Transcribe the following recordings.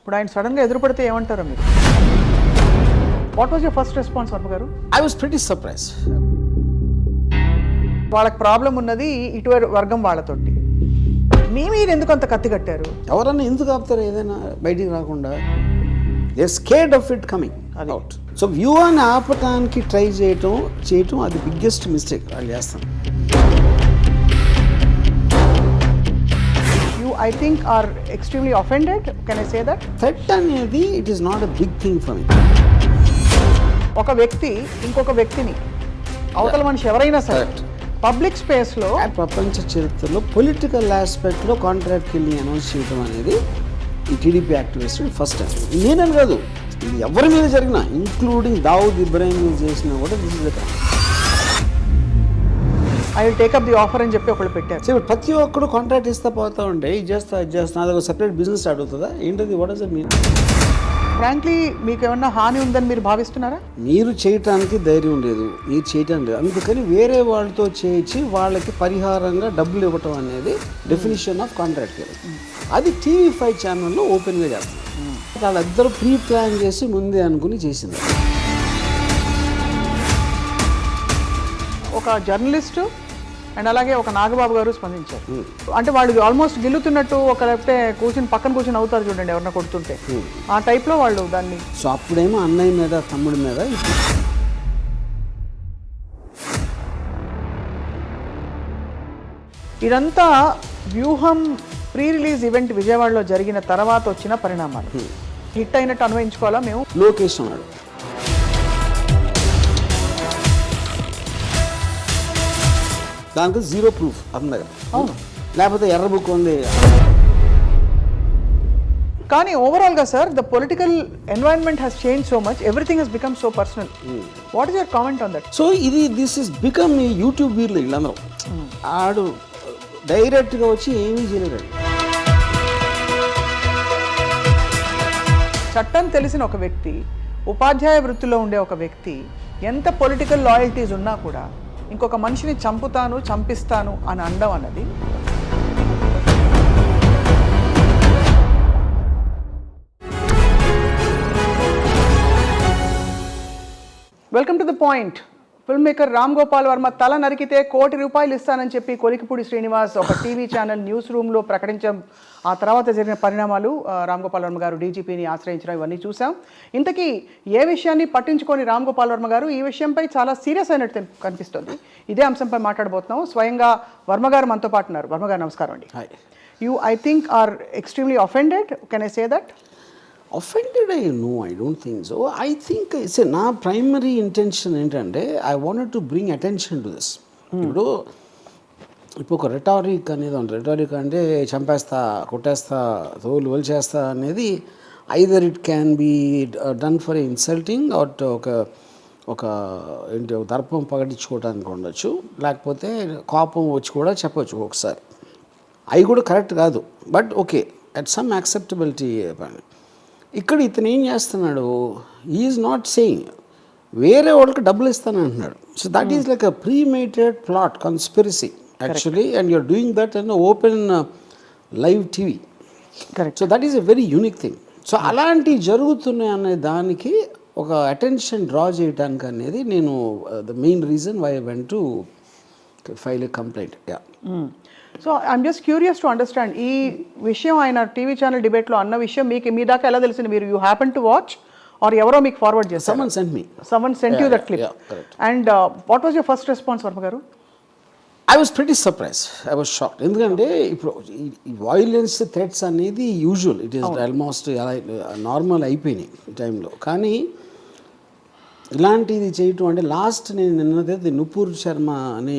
ఇప్పుడు ఆయన సడన్గా ఎదురుపడితే ఏమంటారో మీరు? What was your first response Varma గారు? I was pretty surprised. వాళ్ళకి ప్రాబ్లం ఉన్నది ఇటువైపు వర్గం వాళ్ళతోటి, మీరు ఎందుకు అంత కత్తి కట్టారు? ఎవరన్నా ఎందుకు ఆపుతారు ఏదైనా బయటికి రాకుండా? They scared of it coming out. So వ్యూహాన్ని ఆపటానికి ట్రై చేయటం అది బిగ్గెస్ట్ మిస్టేక్ వాళ్ళు చేస్తాం. You, I think, are extremely offended. Can I say that? Threat అనేది it is not a big thing for me. ఒక వ్యక్తి ఇంకొక వ్యక్తిని, అవతల మనిషి ఎవరైనా సరే పబ్లిక్ స్పేస్లో ప్రపంచ చరిత్రలో పొలిటికల్ ఆస్పెక్ట్లో కాంట్రాక్ట్ కిల్లింగ్ అనౌన్స్ చేయడం అనేది ఈ టీడీపీ యాక్టివిస్ట్ ఫస్ట్ టైం. నేనని కాదు, ఇది ఎవరి మీద జరిగినా, ఇంక్లూడింగ్ దావుద్ ఇబ్రాహిం మీద చేసినా కూడా this is the crime. I will take up the offer అని చెప్పి ఒకళ్ళు పెట్టారు. సో ప్రతి ఒక్కడు కాంట్రాక్ట్ ఇస్తా పోతా ఉంటే ఇది చేస్తా అదొక సెపరేట్ బిజినెస్ స్టార్ట్ అవుతుందా ఏంటది? What does it mean? Frankly మీకు ఏమన్నా హాని ఉందని మీరు భావిస్తున్నారా? మీరు చేయటానికి ధైర్యం లేదు, మీరు చేయటం లేదు, అందుకని వేరే వాళ్ళతో చేయించి వాళ్ళకి పరిహారంగా డబ్బులు ఇవ్వటం అనేది డెఫినేషన్ ఆఫ్ కాంట్రాక్ట్. అది TV5 ఛానల్లో ఓపెన్గా చేస్తారు. వాళ్ళిద్దరూ ప్రీ ప్లాన్ చేసి ముందే అనుకుని చేసింది. ఒక జర్నలిస్టు అండ్ అలాగే ఒక నాగబాబు గారు స్పందించారు. అంటే వాళ్ళు ఆల్మోస్ట్ గిల్లుతున్నట్టు, ఒక లేకపోతే పక్కన కూర్చొని అవుతారు చూడండి ఎవరన్నా కొడుతుంటే, ఆ టైప్లో వాళ్ళు దాన్ని. సో అప్పుడేమో అన్నయ్య మీద తమ్ముడి మీద. ఇదంతా వ్యూహం ప్రీ రిలీజ్ ఈవెంట్ విజయవాడలో జరిగిన తర్వాత వచ్చిన పరిణామాలు. హిట్ అయినట్టు అన్వయించుకోవాలా మేము? లోకేష్ అన్నాడు, దానికి జీరో ప్రూఫ్ అతని దగ్గర. అవును, లేకపోతే ఎర్ర బుక్ ఉంది. కానీ ఓవరాల్గా sir, the political environment has change so much, everything has become so personal. What is your comment on that? So this is become ఈ యూట్యూబ్ వీర్లు వీళ్ళందరూ. ఆడు డైరెక్ట్గా వచ్చి ఏమీ చేయలేడు. చట్టం తెలిసిన ఒక వ్యక్తి, ఉపాధ్యాయ వృత్తిలో ఉండే ఒక వ్యక్తి, ఎంత పొలిటికల్ లాయల్టీస్ ఉన్నా కూడా ఇంకొక మనిషిని చంపిస్తాను అని అనడం అన్నది. Welcome to the point. Film maker Ram Gopal Varma తల నరికితే ₹1 కోటి ఇస్తానని చెప్పి కొలికిపూడి శ్రీనివాస్ ఒక టీవీ ఛానల్ న్యూస్ రూమ్లో ప్రకటించడం, ఆ తర్వాత జరిగిన పరిణామాలు, రామ్ గోపాల్ వర్మ గారు డీజీపీని ఆశ్రయించడం, ఇవన్నీ చూసాం. ఇంతకీ ఏ విషయాన్ని పట్టించుకొని రామ్ గోపాల్ వర్మ గారు ఈ విషయంపై చాలా సీరియస్ అయినట్టు కనిపిస్తుంది. ఇదే అంశంపై మాట్లాడబోతున్నాం. స్వయంగా వర్మ గారు మనతో పాటు ఉన్నారు. వర్మ గారు నమస్కారం అండి. You, I think, are extremely offended. Can I say that? Offended I don't think so. I think నా ప్రైమరీ ఇంటెన్షన్ ఏంటంటే I wanted to bring attention to this. ఇప్పుడు ఒక రెటారిక్ అనేది ఉంది. రెటారిక్ అంటే చంపేస్తా, కొట్టేస్తా, తోలు వలిచేస్తా అనేది either it can be done for insulting or ఒక దర్పం పగటించుకోవడానికి ఉండొచ్చు, లేకపోతే కోపం వచ్చి కూడా చెప్పచ్చు ఒకసారి. అవి కూడా కరెక్ట్ కాదు, but okay, at some acceptability. ఇక్కడ ఇతను ఏం చేస్తున్నాడు, ఈజ్ నాట్ సేయింగ్ వేరే వాళ్ళకి డబ్బులు ఇస్తాను అంటున్నాడు. So that is like a premeditated plot conspiracy actually, and you're doing that in open live TV. Correct. So that is a very unique thing. So అలాంటివి జరుగుతున్నాయి అనే దానికి ఒక అటెన్షన్ డ్రా చేయడానికి అనేది నేను the main reason why I went to file a complaint. Yeah. So I'm just curious to understand, ఈ విషయం ఆయన టీవీ ఛానల్ డిబేట్లో అన్న విషయం మీకు మీ దాకా ఎలా తెలిసింది? మీరు you happen to watch or ఎవరో మీకు ఫార్వర్డ్ చేస్తారు? Someone sent me. Someone sent you that clip. Yeah, correct. And what was your first response, Varma గారు? I was pretty surprised. I was shocked. ఎందుకంటే ఇప్పుడు ఈ వైలెన్స్ థ్రెట్స్ అనేది usual, it is almost normal అయిపోయినాయి ఈ టైంలో. కానీ ఇలాంటిది చేయటం అంటే లాస్ట్ నేను నిన్నది నుపూర్ శర్మ అని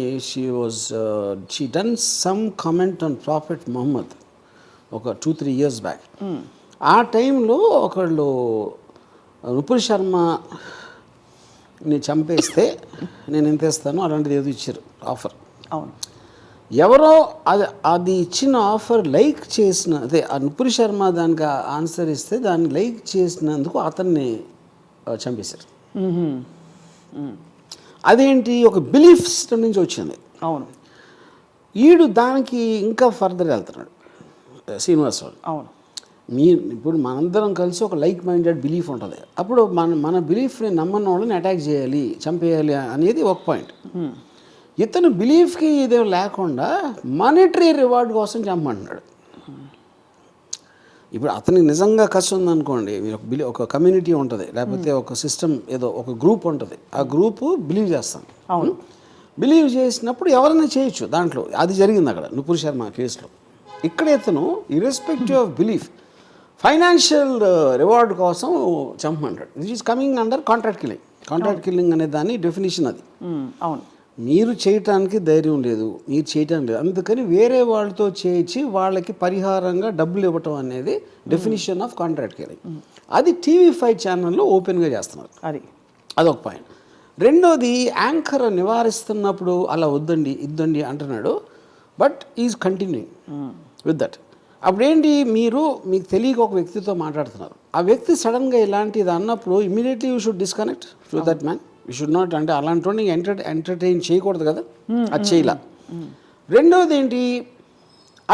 she done some comment on prophet Muhammad ఒక 2-3 years బ్యాక్. ఆ టైంలో ఒకళ్ళు నుపూర్ శర్మని చంపేస్తే నేను ఎంత ఇస్తాను అలాంటిది ఏదో ఇచ్చారు ఆఫర్. అవును, ఎవరో అది ఇచ్చిన ఆఫర్ లైక్ చేసిన, అదే ఆ నుపూర్ శర్మ దానికి ఆన్సర్ ఇస్తే దాన్ని లైక్ చేసినందుకు అతన్ని చంపేశారు. అదేంటి, ఒక బిలీఫ్ సిస్టమ్ నుంచి వచ్చింది. అవును, ఈడు దానికి ఇంకా ఫర్దర్ వెళ్తున్నాడు శ్రీనివాస్. అవును, ఇప్పుడు మనందరం కలిసి ఒక లైక్ మైండెడ్ బిలీఫ్ ఉంటుంది. అప్పుడు మన బిలీఫ్ని నమ్మని వాళ్ళని అటాక్ చేయాలి, చంపేయాలి అనేది ఒక పాయింట్. ఇతను బిలీఫ్కి ఇదే లేకుండా మానిటరీ రివార్డ్ కోసం చంపమంటున్నాడు. ఇప్పుడు అతనికి నిజంగా కష్టం ఉందనుకోండి, మీరు ఒక కమ్యూనిటీ ఉంటుంది, లేకపోతే ఒక సిస్టమ్ ఏదో ఒక గ్రూప్ ఉంటుంది, ఆ గ్రూపు బిలీవ్ చేస్తాం. అవును, బిలీవ్ చేసినప్పుడు ఎవరైనా చేయొచ్చు దాంట్లో. అది జరిగింది అక్కడ నుపూర్ శర్మ కేసులో. ఇక్కడ ఇతను irrespective of belief financial reward కోసం చంపమంటాడు. This is coming under contract killing. Contract killing అనే దాని డెఫినేషన్ అది. అవును, మీరు చేయటానికి ధైర్యం లేదు, మీరు చేయటం లేదు, అందుకని వేరే వాళ్ళతో చేయించి వాళ్ళకి పరిహారంగా డబ్బులు ఇవ్వటం అనేది డెఫినేషన్ ఆఫ్ కాంట్రాక్ట్ కిల్లింగ్. అది TV5 ఛానల్లో ఓపెన్గా చేస్తున్నారు. అదొక పాయింట్. రెండోది, యాంకర్ నివారిస్తున్నప్పుడు అలా వద్దండి ఇద్దండి అంటున్నాడు, but is continuing with that. అప్పుడేంటి, మీకు తెలియక ఒక వ్యక్తితో మాట్లాడుతున్నారు, ఆ వ్యక్తి సడన్గా ఇలాంటిది అన్నప్పుడు immediately you should disconnect to that man. You should not, అంటే అలాంటి వాడిని ఎంటర్టైన్ చేయకూడదు కదా, అది చేయలా. రెండోది ఏంటి,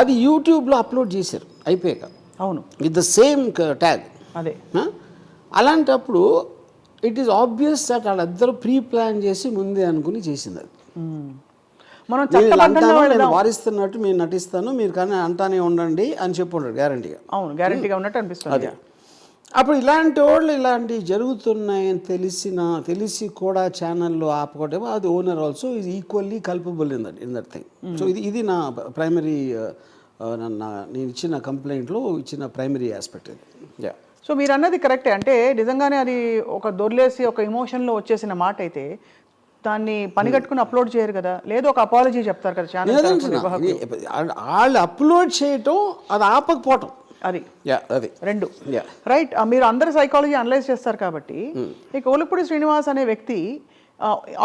అది యూట్యూబ్లో అప్లోడ్ చేశారు అయిపోయాక. అవును, విత్ ద సేమ్ ట్యాగ్. అదే అలాంటప్పుడు ఇట్ ఈస్ ఆబ్వియస్ దట్ వాళ్ళిద్దరూ ప్రీ ప్లాన్ చేసి ముందే అనుకుని చేసింది అది. మనం నేను వారిస్తున్నట్టు మీరు నటిస్తాను, మీరు కానీ అంటానే ఉండండి అని చెప్పుంటాడు గ్యారంటీగా. అవును, గ్యారంటీగా ఉన్నట్టు అనిపిస్తుంది. అప్పుడు ఇలాంటి వాళ్ళు ఇలాంటివి జరుగుతున్నాయని తెలిసి కూడా ఛానల్లో ఆపుకోవటం, అది owner also is equally culpable in that thing. So ఇది నా ప్రైమరీ, నేను ఇచ్చిన కంప్లైంట్లో ఇచ్చిన ప్రైమరీ ఆస్పెక్ట్ ఇది. సో మీరు అన్నది కరెక్టే. అంటే నిజంగానే అది ఒక దొర్లేసి ఒక ఎమోషన్లో వచ్చేసిన మాట అయితే దాన్ని పని కట్టుకుని అప్లోడ్ చేయరు కదా, లేదు ఒక అపాలజీ చెప్తారు కదా ఛానల్. వాళ్ళు అప్లోడ్ చేయటం, అది ఆపకపోవటం, అది రెండు రైట్. మీరు అందరు సైకాలజీ అనలైజ్ చేస్తారు కాబట్టి, ఇక ఒలిపూడి శ్రీనివాస్ అనే వ్యక్తి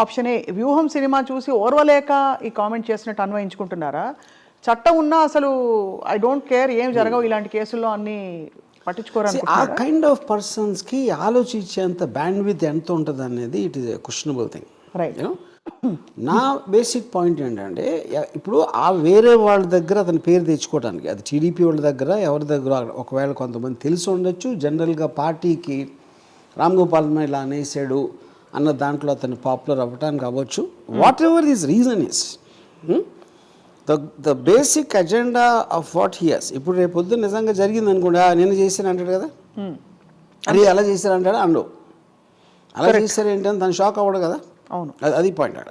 ఆప్షన్ ఏ, వ్యూహం సినిమా చూసి ఓర్వలేక ఈ కామెంట్ చేసినట్టు అన్వయించుకుంటున్నారా? చట్టం ఉన్నా అసలు ఐ డోంట్ కేర్, ఏం జరగవు ఇలాంటి కేసుల్లో అన్ని పట్టించుకోరు. ఆ కైండ్ ఆఫ్ పర్సన్స్కి ఆలోచించేంత బ్యాండ్విడ్త్ ఎంత ఉంటుంది అనేది it is a questionable thing. Right. నా బేసిక్ పాయింట్ ఏంటంటే, ఇప్పుడు ఆ వేరే వాళ్ళ దగ్గర అతని పేరు తెచ్చుకోవడానికి, అది టీడీపీ వాళ్ళ దగ్గర ఎవరి దగ్గర ఒకవేళ కొంతమంది తెలిసి ఉండొచ్చు, జనరల్గా పార్టీకి రామ్ గోపాల్ ఇలా అనేసాడు అన్న దాంట్లో అతను పాపులర్ అవ్వటానికి అవ్వచ్చు. Whatever this reason is, the basic agenda of what here's. ఇప్పుడు రేపు పొద్దున్న నిజంగా జరిగింది అనుకోండి, నేను చేశాను అంటాడు కదా, అది అలా చేశారు అంటాడు, అండు అలా చేశారు ఏంటని తను షాక్ అవ్వడు కదా. అవును, అది పాయింట్ ఆడ.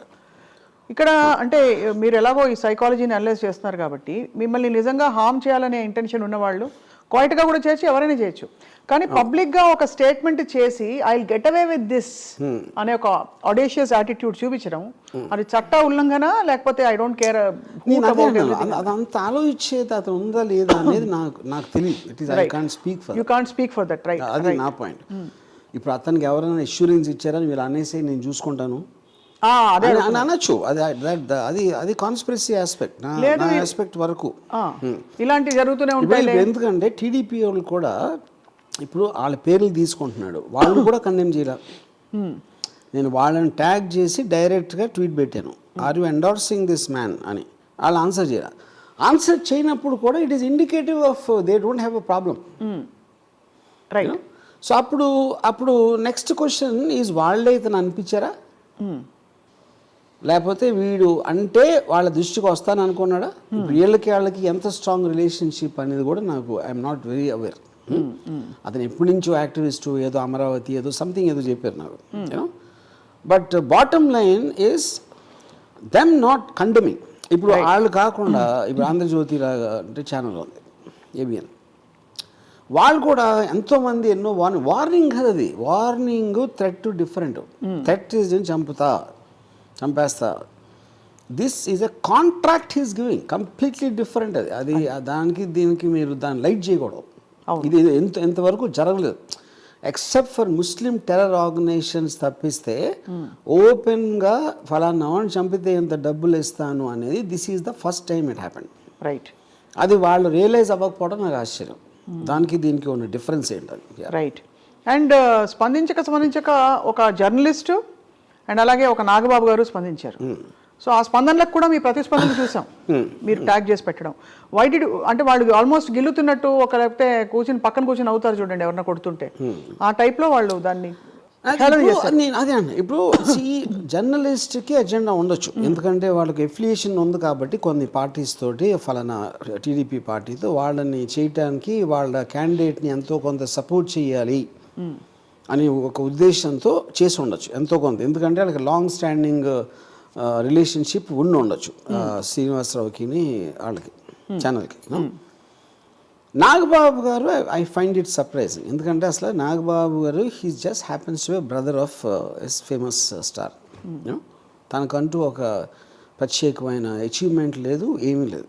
ఇక్కడ అంటే మీరు ఎలాగో ఈ సైకాలజీని అనలైజ్ చేస్తున్నారు కాబట్టి, మిమ్మల్ని నిజంగా హార్మ్ చేయాలనే ఇంటెన్షన్ ఉన్నవాళ్ళు క్వైట్గా కూడా చేయొచ్చు, ఎవరైనా చేయొచ్చు. కానీ పబ్లిక్గా ఒక స్టేట్మెంట్ చేసి I will get away with this అనే ఒక ఆడేషియస్ యాటిట్యూడ్ చూపించడం, అది చట్ట ఉల్లంఘన లేకపోతే ఐ డోంట్ కేర్. అదంతా ఆలోచించేది అతను ఉందా లేదా అనేది నాకు తెలియదు. It is I can't speak for, you can't speak for that, right. అది నా పాయింట్. ఇప్పుడు అతనికి ఎవరైనా అష్యూరెన్స్ ఇచ్చారని వీళ్ళు అనేసి నేను చూసుకుంటాను అనొచ్చు, అది కాన్స్పిరసీ ఆస్పెక్ట్, నా ఆస్పెక్ట్ వరకు ఇలాంటి జరుగుతూనే ఉంటాయి. ఎందుకంటే టీడీపీ వాళ్ళు కూడా ఇప్పుడు వాళ్ళ పేర్లు తీసుకుంటున్నాడు, వాళ్ళు కూడా కండెమ్ చేయాల. నేను వాళ్ళని ట్యాగ్ చేసి డైరెక్ట్గా ట్వీట్ పెట్టాను, are you endorsing this man అని. వాళ్ళు ఆన్సర్ చేయాలి. ఆన్సర్ చేయనప్పుడు కూడా it is indicative of they don't have a problem, right. So అప్పుడు నెక్స్ట్ క్వశ్చన్ ఈజ్, వాళ్ళే ఇతను అనిపించారా, లేకపోతే వీడు అంటే వాళ్ళ దృష్టికి వస్తాను అనుకున్నాడా? వీళ్ళకి ఎంత స్ట్రాంగ్ రిలేషన్షిప్ అనేది కూడా నాకు ఐఎమ్ నాట్ వెరీ అవేర్. అతను ఎప్పటి నుంచో యాక్టివిస్టు, ఏదో అమరావతి ఏదో సంథింగ్ ఏదో చెప్పారు నాకు, you know. But bottom line is them not condemning. ఇప్పుడు వాళ్ళు కాకుండా ఇప్పుడు ఆంధ్రజ్యోతి అంటే ఛానల్ ఉంది, ఏబిఎన్, వాళ్ళు కూడా ఎంతోమంది ఎన్నో వార్నింగ్ కదా, అది warning, threat different. Threat is చంపేస్తా, this is a contract he's giving, completely different. అది దానికి దీనికి మీరు దాన్ని లైట్ చేయకూడదు. ఇది ఎంతవరకు జరగలేదు, except for Muslim terror organisations తప్పిస్తే ఓపెన్గా ఫలానా వాడిని చంపితే ఎంత డబ్బులు ఇస్తాను అనేది this is the first time it happened, right. అది వాళ్ళు రియలైజ్ అవ్వకపోవడం నాకు ఆశ్చర్యం. దానికి దీనికి ఉన్న డిఫరెన్స్ ఏంటది, రైట్. అండ్ స్పందించక ఒక జర్నలిస్టు అండ్ అలాగే ఒక నాగబాబు గారు స్పందించారు. సో ఆ స్పందనలకు కూడా మీ ప్రతిస్పందన చూసాం మీరు ట్యాగ్ చేసి పెట్టడం. వైడి అంటే వాళ్ళు ఆల్మోస్ట్ గిల్లుతున్నట్టు ఒక లేకపోతే పక్కన కూర్చుని అవుతారు చూడండి ఎవరన్నా కొడుతుంటే, ఆ టైప్లో వాళ్ళు దాన్ని నేను అదే అన్న. ఇప్పుడు జర్నలిస్ట్కి ఎజెండా ఉండొచ్చు, ఎందుకంటే వాళ్ళకి ఎఫిలియేషన్ ఉంది కాబట్టి కొన్ని పార్టీస్ తోటి, ఫలానా టీడీపీ పార్టీతో వాళ్ళని చేయటానికి వాళ్ళ క్యాండిడేట్ని ఎంతో కొంత సపోర్ట్ చేయాలి అని ఒక ఉద్దేశంతో చేసి ఉండొచ్చు ఎంతో కొంత, ఎందుకంటే వాళ్ళకి లాంగ్ స్టాండింగ్ రిలేషన్షిప్ ఉండొచ్చు శ్రీనివాసరావుకి వాళ్ళకి ఛానల్కి. నాగబాబు గారు ఐ ఫైండ్ ఇట్ సర్ప్రైజింగ్, ఎందుకంటే అసలు నాగబాబు గారు he just happens to brother of as famous star. తనకంటూ ఒక ప్రత్యేకమైన అచీవ్మెంట్ లేదు, ఏమీ లేదు.